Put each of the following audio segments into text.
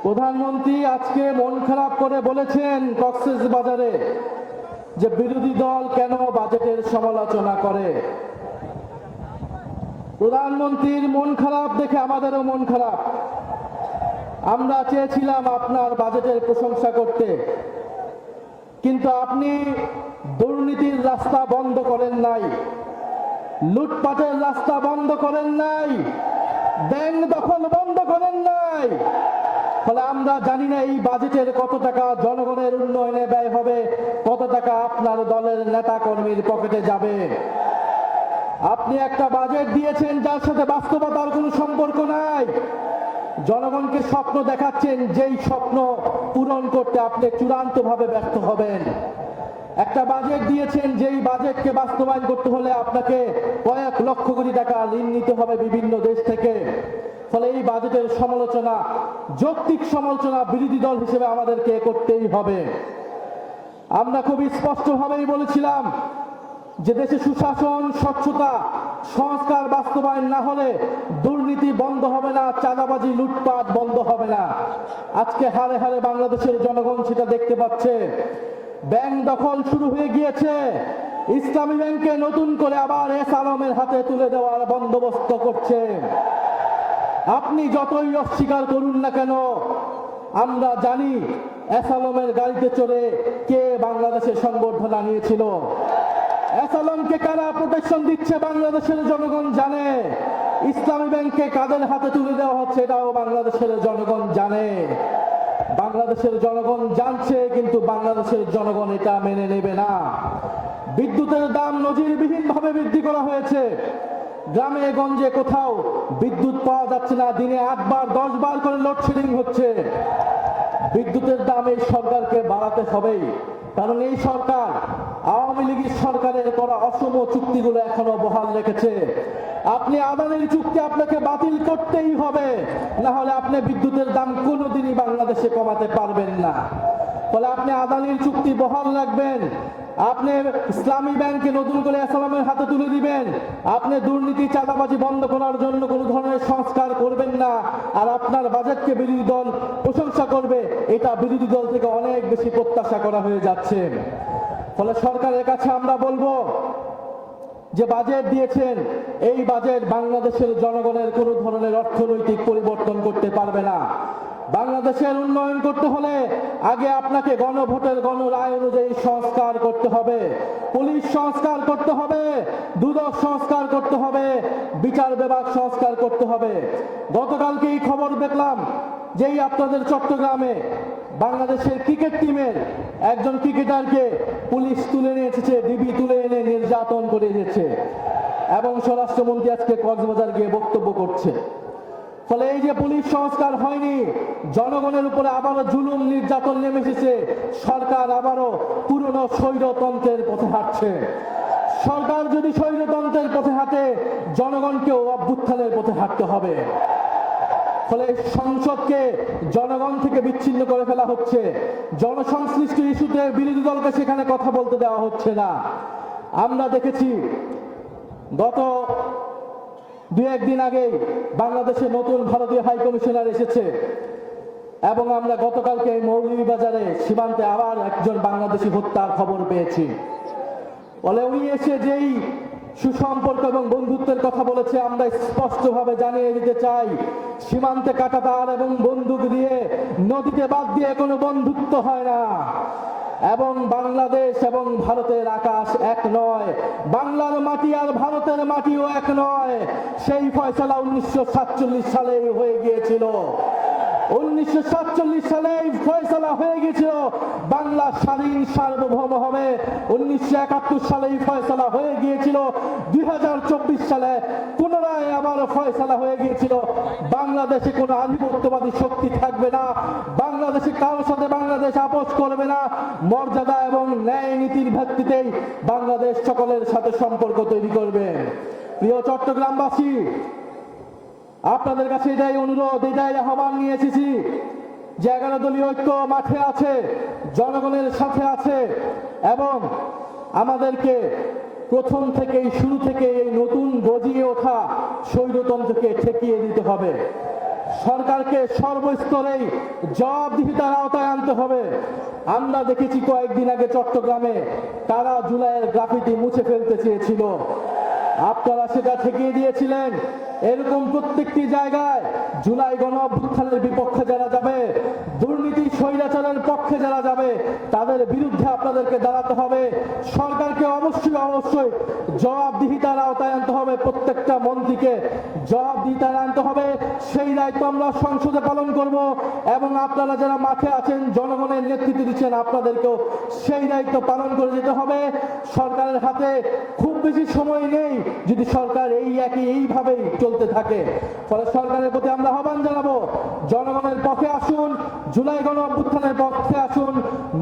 প্রধানমন্ত্রী আজকে মন খারাপ করে বলেছেন কক্সবাজারে যে বিরোধী দল কেন বাজেটের সমালোচনা করে। প্রধানমন্ত্রীর মন খারাপ দেখে আমাদেরও মন খারাপ। আমরা চেয়েছিলাম আপনার বাজেটের প্রশংসা করতে, কিন্তু আপনি দুর্নীতির রাস্তা বন্ধ করেন নাই, লুটপাটের রাস্তা বন্ধ করেন নাই, ব্যাংক দখল বন্ধ করেন নাই। ফলে আমরা জানি না এই বাজেটের কত টাকা জনগণের উন্নয়নে ব্যয় হবে, কত টাকা আপনার দলের নেতা কর্মীর পকেটে যাবে। আপনি একটা বাজেট দিয়েছেন যার সাথে বাস্তবতার কোনো সম্পর্ক নাই। জনগণকে স্বপ্ন দেখাচ্ছেন, যেই স্বপ্ন পূরণ করতে আপনি চূড়ান্তভাবে ব্যর্থ হবেন। একটা বাজেট দিয়েছেন, যেই বাজেটকে বাস্তবায়ন করতে হলে আপনাকে কয়েক লক্ষ কোটি টাকা ঋণ নিতে হবে বিভিন্ন দেশ থেকে। ফলে এই বাজেটের সমালোচনা, যৌক্তিক সমালোচনা বিরোধী দল হিসেবে আমাদেরকে করতেই হবে। আমরা খুবই স্পষ্টভাবেই বলেছিলাম যে দেশে সুশাসন, স্বচ্ছতা, সংস্কার বাস্তবায়ন না হলে দুর্নীতি বন্ধ হবে না, চাঁদাবাজি, লুটপাট বন্ধ হবে না। আজকে হারে হারে বাংলাদেশের জনগণ সেটা দেখতে পাচ্ছে। ব্যাংক দখল শুরু হয়ে গিয়েছে। ইসলামী ব্যাংকে নতুন করে আবার এস আলমের হাতে তুলে দেওয়ার বন্দোবস্ত করছে। আপনি যতই অস্বীকার করুন না কেন, আমরা জানি এস আলমের গাড়িতে চড়ে কে বাংলাদেশের সংবর্ধনা নিয়েছিল। এস আলমকে কারা প্রোটেকশন দিচ্ছে বাংলাদেশের জনগণ জানে। ইসলামী ব্যাংকে কাদের হাতে তুলে দেওয়া হচ্ছে এটাও বাংলাদেশের জনগণ জানে। বাংলাদেশের জনগণ জানছে, কিন্তু বাংলাদেশের জনগণ এটা মেনে নেবে না। বিদ্যুতের দাম নজিরবিহীনভাবে বৃদ্ধি করা হয়েছে। গ্রামে গঞ্জে কোথাও বিদ্যুৎ পাওয়া যাচ্ছে না, দিনে 8 বার 10 বার করে লোডশেডিং হচ্ছে। বিদ্যুতের দাম এই সরকারকে বাড়াতে হবেই, কারণ এই সরকার আওয়ামী লীগের সরকারের করা অসম চুক্তিগুলো এখনো বহাল রেখেছে। আপনি আদানির চুক্তি আপনাকে বাতিল করতেই হবে, না হলে আপনি বিদ্যুতের দাম কোনোদিনই বাংলাদেশে কমাতে পারবেন না। ফলে আপনি আদানির চুক্তি বহাল রাখবেন, আপনি ইসলামী ব্যাংকে নতুন করে ইসলামের হাতে তুলে দিবেন, আপনি দুর্নীতি, চাঁদাবাজি বন্ধ করার জন্য কোনো ধরনের সংস্কার করবেন না, আর আপনার বাজেটকে বিরোধী দল প্রশংসা করবে, এটা বিরোধী দল থেকে অনেক বেশি প্রত্যাশা করা হয়ে যাচ্ছে। ফলে সরকারের কাছে আমরা বলবো যে বাজেট দিয়েছেন, এই বাজেট বাংলাদেশের জনগণের কোনো ধরনের অর্থনৈতিক পরিবর্তন করতে পারবে না। বাংলাদেশের উন্নয়ন করতে হলে আগে আপনাকে গণভোটের গণরায় অনুযায়ী সংস্কার করতে হবে, পুলিশ সংস্কার করতে হবে, দুদক সংস্কার করতে হবে, বিচার বিভাগ সংস্কার করতে হবে। গতকালকে এই খবর দেখলাম যেই আপনাদের চট্টগ্রামে বাংলাদেশের ক্রিকেট টিমের একজন ক্রিকেটারকে পুলিশ তুলে নিয়ে এসেছে, ডিবি তুলে এনে নির্যাতন করে এসেছে, এবং স্বরাষ্ট্রমন্ত্রী আজকে কক্সবাজার গিয়ে বক্তব্য করছে। ফলে এই যে পুলিশ সংস্কার হয়নি, জনগণের উপরে আবারও জুলুম নির্যাতন নেমে এসেছে। সরকার আবারও পুরনো স্বৈরতন্ত্রের পথে হাঁটছে। সরকার যদি স্বৈরতন্ত্রের পথে হাঁটে, জনগণকেও অভ্যুত্থানের পথে হাঁটতে হবে। ফলে সংসদকে জনগণ থেকে বিচ্ছিন্ন করে ফেলা হচ্ছে। জনসংশ্লিষ্ট ইস্যুতে বিরোধী দলকে সেখানে কথা বলতে দেওয়া হচ্ছে না। আমরা দেখেছি গত 2-1 দিন আগেই বাংলাদেশে নতুন ভারতীয় হাই কমিশনার এসেছে, এবং আমরা গতকালকে মৌলভীবাজারে সীমান্তে আবার একজন বাংলাদেশি হত্যার খবর পেয়েছি। ফলে উনি এসে যেই সুসম্পর্ক এবং বন্ধুত্বের কথা বলেছে, আমরা স্পষ্টভাবে জানিয়ে দিতে চাই, সীমান্তে কাঁটাতার এবং বন্দুক দিয়ে, নদীতে বাদ দিয়ে কোনো বন্ধুত্ব হয় না। এবং বাংলাদেশ এবং ভারতের আকাশ এক নয়, বাংলার মাটি আর ভারতের মাটিও এক নয়। সেই ফয়সালা 1947 সালেই হয়ে গিয়েছিল। 1947 সালে ফয়সালা হয়ে গেছিল বাংলা স্বাধীন সার্বভৌম হবে। 1971 সালেই ফয়সালা হয়ে গিয়েছিল। 2024 সালে পুনরায় আবার ফয়সালা হয়ে গিয়েছিল বাংলাদেশে কোনো আধিপত্যবাদী শক্তি থাকবে না, বাংলাদেশে কারোর সাথে বাংলাদেশ আপোষ করবে না। মর্যাদা এবং ন্যায় নীতির ভিত্তিতেই বাংলাদেশ সকলের সাথে সম্পর্ক তৈরি করবে। প্রিয় চট্টগ্রামবাসী, আপনাদের কাছে এটাই অনুরোধ, এটাই আহ্বান নিয়ে এসেছি যে 11 দলীয় ঐক্য মাঠে আছে, জনগণের সাথে আছে, এবং আমাদেরকে প্রথম থেকেই, শুরু থেকে এই নতুন গজিয়ে ওঠা স্বৈরতন্ত্রকে ঠেকিয়ে দিতে হবে। সরকারকে সর্বস্তরেই জবাবদিহিতার আওতায় আনতে হবে। আমরা দেখেছি কয়েকদিন আগে চট্টগ্রামে তারা জুলাইয়ের গ্রাফিতি মুছে ফেলতে চেয়েছিল, আপনারা সেটা ঠেকিয়ে দিয়েছিলেন। এরকম প্রত্যেকটি জায়গায় জুলাই গণ অভ্যুত্থানের বিপক্ষে যারা যাবে, দুর্নীতি স্বৈরাচারের পক্ষে যারা যাবে, তাদের বিরুদ্ধে আপনাদেরকে দাঁড়াতে হবে। সরকারকে অবশ্যই জবাবদিহিতার আওতায় আনতে হবে, প্রত্যেকটা মন্ত্রীকে জবাবদিহিতার আনতে হবে। সেই দায়িত্ব আমরা সংসদে পালন করব এবং আপনারা যারা মাঠে আছেন, জনগণের নেতৃত্ব দিচ্ছেন, আপনাদেরকেও সেই দায়িত্ব পালন করে যেতে হবে। সরকারের হাতে খুব বেশি সময় নেই যদি সরকার এইভাবেই চলতে থাকে। ফলে সরকারের প্রতি আমরা আহ্বান জানাবো, জনগণের পক্ষে আসুন, জুলাই গণ অভ্যুত্থানের পক্ষে আসুন,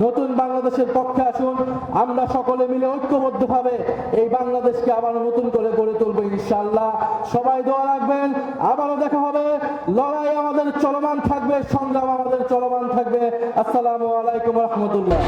নতুন বাংলাদেশের পক্ষে আসুন। আমরা সকলে মিলে ঐক্যবদ্ধভাবে এই বাংলাদেশকে আবার নতুন করে গড়ে তুলবো ইনশাআল্লাহ। সবাই দোয়া রাখবেন। আবারও দেখা হবে। লড়াই আমাদের চলমান থাকবে, সংগ্রাম আমাদের চলমান থাকবে। আসসালামু আলাইকুম রহমতুল্লাহ।